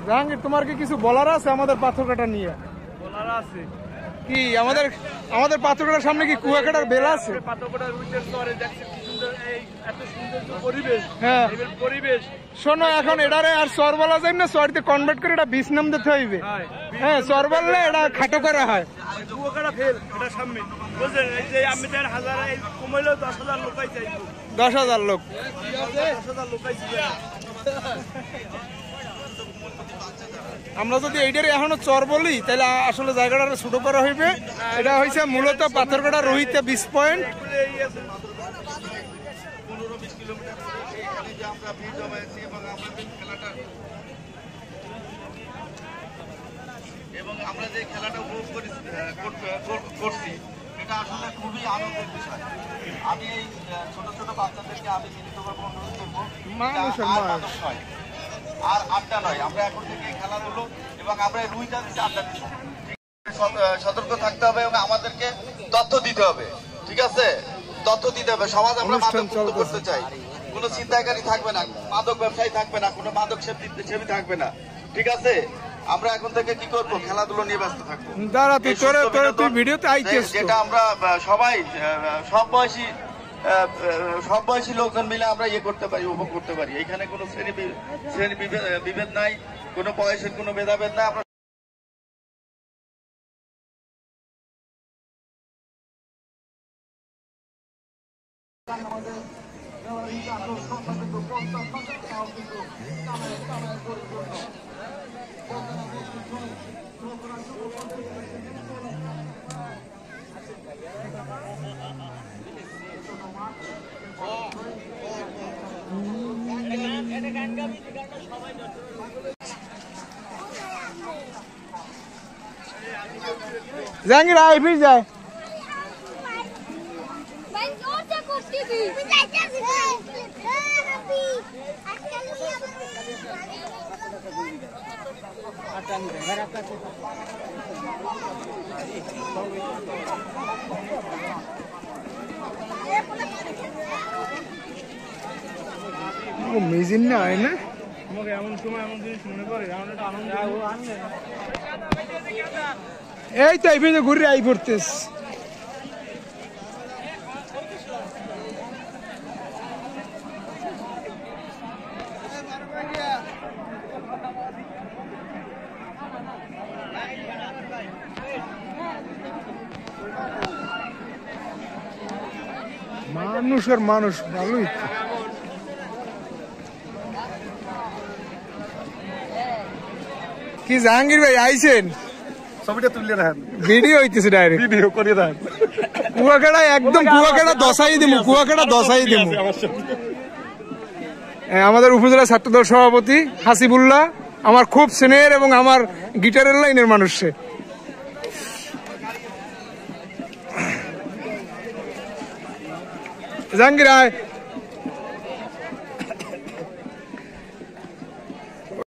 জাহাঙ্গীর, তোমার কি কিছু বলার আছে আমাদের পাথরঘাটা নিয়ে? বলার আছে কি আমাদের পাথরঘাটার সামনে কি কুয়াকাটার বেলা আছে? পাথরঘাটার রুটের চরে দেখছি কি সুন্দর, এই এত সুন্দর পরিবেশ। হ্যাঁ পরিবেশ শোনো, এখন এটারে আর চর বলা যায় না, চরতে কনভার্ট করে এটা বিচ নাম দিতে হইবে। হ্যাঁ, চর বললে এটা খাটো করা হয়। কুয়াকাটা ফেল এটার সামনে, বুঝলেন? এই যে আমি হাজার কমাইলেও 10,000 লোক পাইছে। 10,000 লোক, 10,000 লোক পাইছে। আমরা যদি এইটারে এখনো চর বলি তাহলে আসলে জায়গাটা ছোট করা হইবে। এটা হয়েছে মূলত পাথরঘাটা রোহিত বিচ পয়েন্ট। এবং আমরা যে খেলাটা উপভোগ করছি এটা আসলে খুবই আনন্দের বিষয়। আমি এই ছোট ছোট বাচ্চাদেরকে আমি মিলিতভাবে অনুরোধ করবো, আর আড্ডা নয়, আমরা এখন থেকে খেলাধুলো এবং আমরা রুইটা দিচ্ছি আড্ডা দিচ্ছি। সতর্ক থাকতে হবে এবং আমাদেরকে তথ্য দিতে হবে, ঠিক আছে? তথ্য দিতে হবে। সমাজ আমরা মাদক মুক্ত করতে চাই, কোনো ছিনতাইকারী থাকবে না, মাদক ব্যবসায়ী থাকবে না, কোনো মাদক সেবী থাকবে না, ঠিক আছে? আমরা এখন থেকে কি করবো, খেলাধুলো নিয়ে ব্যস্ত থাকবো। যেটা আমরা সবাই সব বয়সী লোকজন মিলে আমরা ইয়ে করতে পারি, উপভোগ করতে পারি। এখানে কোনো শ্রেণী বিভেদ নাই, কোনো বয়সের কোনো ভেদাভেদ নাই। আমরা জাহাঙ্গীর আয় ফির যায়। মেজিন না হয় না, আমাকে এমন সময় এমন জিনিস মনে করে, এমন একটা আনন্দ। এই তো এই ঘুরে আই পড়তেস। মানুষ আর মানুষ ভালোই। কি জাহাঙ্গীর ভাই আইছেন? ছবিটা তুলে রাখেন, ভিডিও হইতেছে, ডাইরেক্ট ভিডিও করে দেন। কুয়াকাটা একদম কুয়াকাটা দশাই দিমু, কুয়াকাটা দশাই দিমু। আমাদের উপজেলা ছাত্রদল সভাপতি হাসিবুল্লাহ আমার খুব স্নেহের এবং আমার গিটারের লাইনের মানুষ। সে জাহাঙ্গীর আয়।